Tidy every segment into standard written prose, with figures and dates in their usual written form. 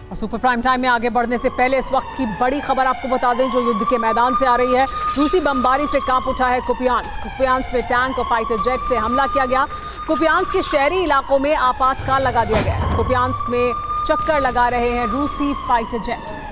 Super prime time में आगे बढ़ने से पहले इस वक्त की बड़ी खबर आपको बता दें जो युद्ध के मैदान से आ रही है। रूसी बमबारी से कांप उठा है कुपियांस्क में टैंक और फाइटर जेट से हमला किया गया। कुपियांस्क के शहरी इलाकों में आपातकाल लगा दिया गया है। कुपियांस्क में चक्कर लगा रहे हैं रूसी फाइटर जेट।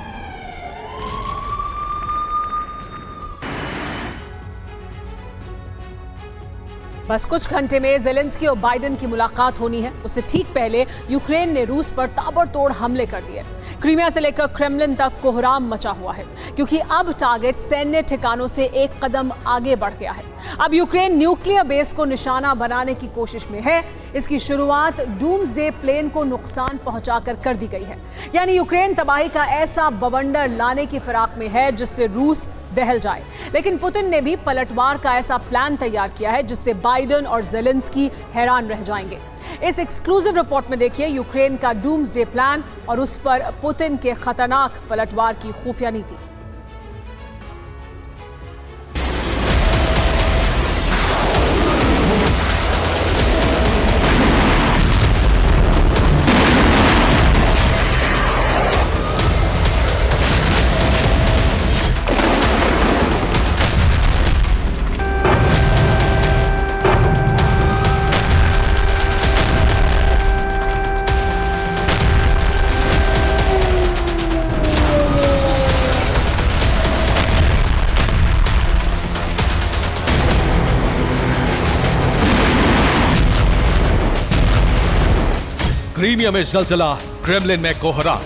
बस कुछ घंटे में ज़ेलेंस्की और बाइडेन की मुलाकात होनी है। उससे ठीक पहले यूक्रेन ने रूस पर ताबड़तोड़ हमले कर दिए। क्रीमिया से लेकर क्रेमलिन तक कोहराम मचा हुआ है क्योंकि अब टारगेट सैन्य ठिकानों से एक कदम आगे बढ़ गया है। अब यूक्रेन न्यूक्लियर बेस को निशाना बनाने की कोशिश में है। इसकी शुरुआत डूम्सडे प्लेन को नुकसान पहुंचाकर कर दी गई है। यानी यूक्रेन तबाही का ऐसा बवंडर लाने की फिराक में है जिससे रूस दहल जाए। लेकिन पुतिन ने भी पलटवार का ऐसा प्लान तैयार किया है जिससे बाइडेन और ज़ेलेंस्की हैरान रह जाएंगे। इस एक्सक्लूसिव रिपोर्ट में देखिए यूक्रेन का डूम्सडे प्लान और उस पर पुतिन के खतरनाक पलटवार की खुफिया नीति। क्रीमिया में ज़लज़ला, क्रेमलिन में कोहराम।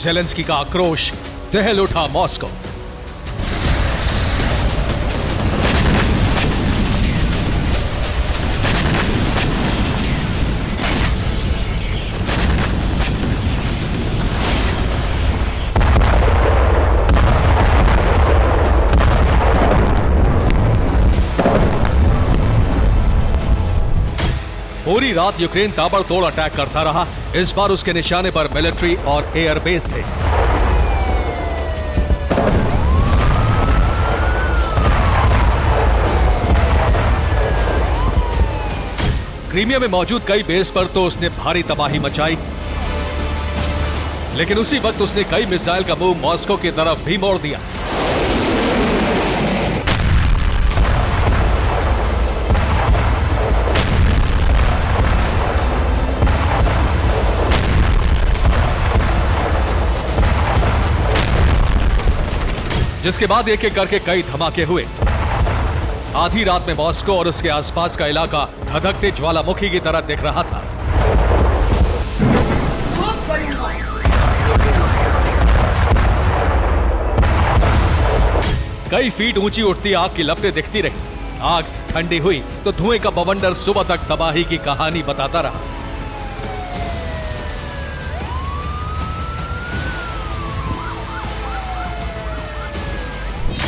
ज़ेलेंस्की का आक्रोश, दहल उठा मॉस्को। पूरी रात यूक्रेन ताबड़तोड़ अटैक करता रहा। इस बार उसके निशाने पर मिलिट्री और एयर बेस थे। क्रीमिया में मौजूद कई बेस पर तो उसने भारी तबाही मचाई, लेकिन उसी वक्त उसने कई मिसाइल का मुंह मॉस्को की तरफ भी मोड़ दिया। जिसके बाद एक एक करके कई धमाके हुए। आधी रात में मॉस्को और उसके आसपास का इलाका धधकते ज्वालामुखी की तरह दिख रहा था। कई फीट ऊंची उठती आग की लपटें दिखती रही। आग ठंडी हुई तो धुएं का बवंडर सुबह तक तबाही की कहानी बताता रहा।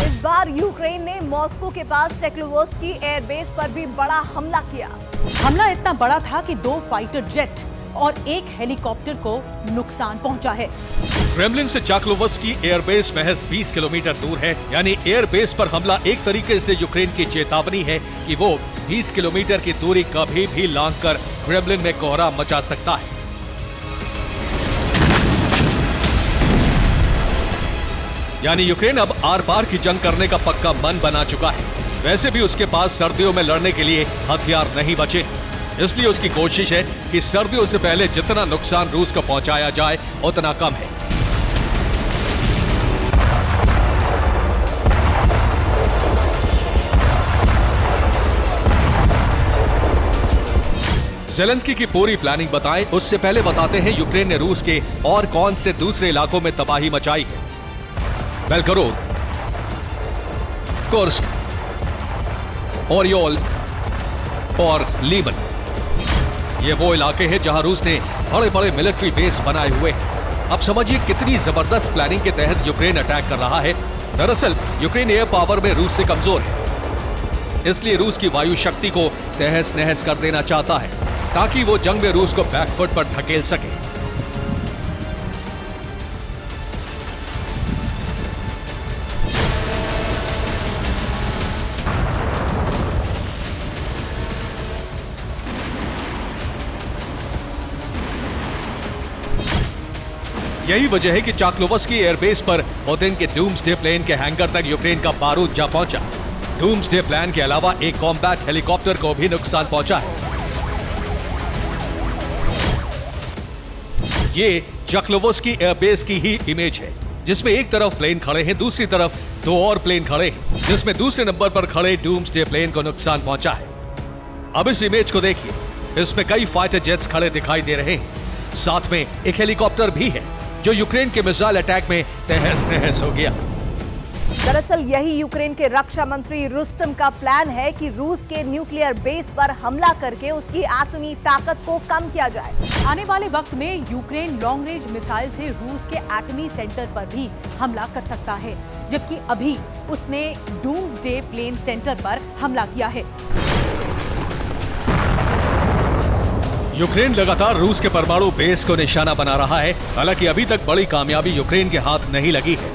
इस बार यूक्रेन ने मॉस्को के पास टेक्लोवस्की एयरबेस पर भी बड़ा हमला किया। हमला इतना बड़ा था कि 2 फाइटर जेट और 1 हेलीकॉप्टर को नुकसान पहुंचा है। क्रेमलिन से चाक्लोवस्की एयरबेस महज 20 किलोमीटर दूर है। यानी एयरबेस पर हमला एक तरीके से यूक्रेन की चेतावनी है कि वो 20 किलोमीटर की दूरी कभी भी लांघकर क्रेमलिन में कोहराम मचा सकता है। यानी यूक्रेन अब आर पार की जंग करने का पक्का मन बना चुका है। वैसे भी उसके पास सर्दियों में लड़ने के लिए हथियार नहीं बचे, इसलिए उसकी कोशिश है कि सर्दियों से पहले जितना नुकसान रूस को पहुंचाया जाए उतना कम है। ज़ेलेंस्की की पूरी प्लानिंग बताएं, उससे पहले बताते हैं यूक्रेन ने रूस के और कौन से दूसरे इलाकों में तबाही मचाई है। बेलगोरोद, कुर्स्क, ओरियोल और लीमन, ये वो इलाके हैं जहां रूस ने बड़े बड़े मिलिट्री बेस बनाए हुए हैं। अब समझिए कितनी जबरदस्त प्लानिंग के तहत यूक्रेन अटैक कर रहा है। दरअसल यूक्रेन एयर पावर में रूस से कमजोर है, इसलिए रूस की वायु शक्ति को तहस नहस कर देना चाहता है ताकि वो जंग में रूस को बैकफुट पर धकेल सके। यही वजह है कि चाक्लोवस्की एयरबेस पर पुतिन के डूम्सडे प्लेन के हैंगर तक यूक्रेन का बारूद जा पहुंचा। डूम्सडे प्लेन के अलावा एक कॉम्बैट हेलीकॉप्टर को भी नुकसान पहुंचा है। ये चाक्लोवस्की एयरबेस की ही इमेज है, जिसमें एक तरफ प्लेन खड़े हैं, दूसरी तरफ दो और प्लेन खड़े हैं, जिसमें दूसरे नंबर पर खड़े डूम्सडे प्लेन को नुकसान पहुंचा है। अब इस इमेज को देखिए, इसमें कई फाइटर जेट्स खड़े दिखाई दे रहे हैं। साथ में एक हेलीकॉप्टर भी है जो यूक्रेन के मिसाइल अटैक में तहस नहस हो गया। दरअसल यही यूक्रेन के रक्षा मंत्री रुस्तम का प्लान है कि रूस के न्यूक्लियर बेस पर हमला करके उसकी एटमी ताकत को कम किया जाए। आने वाले वक्त में यूक्रेन लॉन्ग रेंज मिसाइल से रूस के एटमी सेंटर पर भी हमला कर सकता है, जबकि अभी उसने डूम्सडे प्लेन सेंटर पर हमला किया है। यूक्रेन लगातार रूस के परमाणु बेस को निशाना बना रहा है। हालांकि अभी तक बड़ी कामयाबी यूक्रेन के हाथ नहीं लगी है।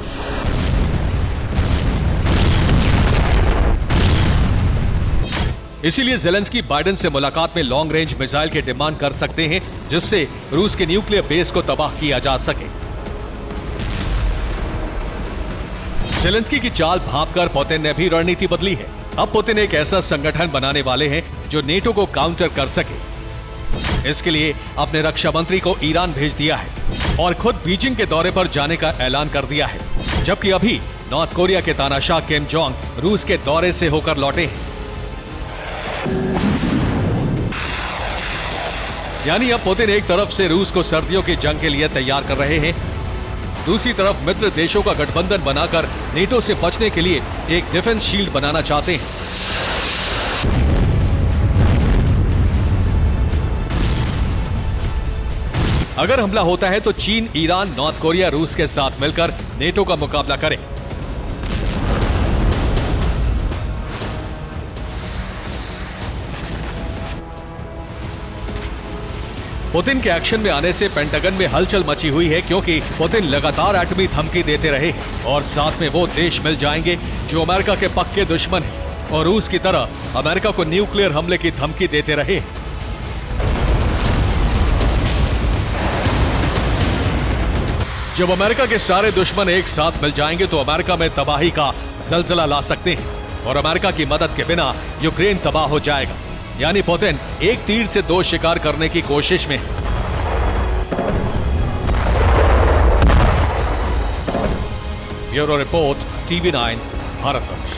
इसीलिए ज़ेलेंस्की बाइडेन से मुलाकात में लॉन्ग रेंज मिसाइल की डिमांड कर सकते हैं, जिससे रूस के न्यूक्लियर बेस को तबाह किया जा सके। ज़ेलेंस्की की चाल भांपकर पुतिन ने भी रणनीति बदली है। अब पुतिन एक ऐसा संगठन बनाने वाले हैं जो नेटो को काउंटर कर सके। इसके लिए अपने रक्षा मंत्री को ईरान भेज दिया है और खुद बीजिंग के दौरे पर जाने का ऐलान कर दिया है, जबकि अभी नॉर्थ कोरिया के तानाशाह किम जोंग रूस के दौरे से होकर लौटे हैं। यानी अब पुतिन एक तरफ से रूस को सर्दियों की जंग के लिए तैयार कर रहे हैं, दूसरी तरफ मित्र देशों का गठबंधन बनाकर नेटो से बचने के लिए एक डिफेंस शील्ड बनाना चाहते हैं। अगर हमला होता है तो चीन, ईरान, नॉर्थ कोरिया रूस के साथ मिलकर नेटो का मुकाबला करे। पुतिन के एक्शन में आने से पेंटागन में हलचल मची हुई है, क्योंकि पुतिन लगातार एटमी धमकी देते रहे हैं और साथ में वो देश मिल जाएंगे जो अमेरिका के पक्के दुश्मन हैं और रूस की तरह अमेरिका को न्यूक्लियर हमले की धमकी देते रहे हैं। जब अमेरिका के सारे दुश्मन एक साथ मिल जाएंगे तो अमेरिका में तबाही का जलजला ला सकते हैं और अमेरिका की मदद के बिना यूक्रेन तबाह हो जाएगा। यानी पुतिन एक तीर से दो शिकार करने की कोशिश में है। Bureau report, TV9 Bharatvarsh.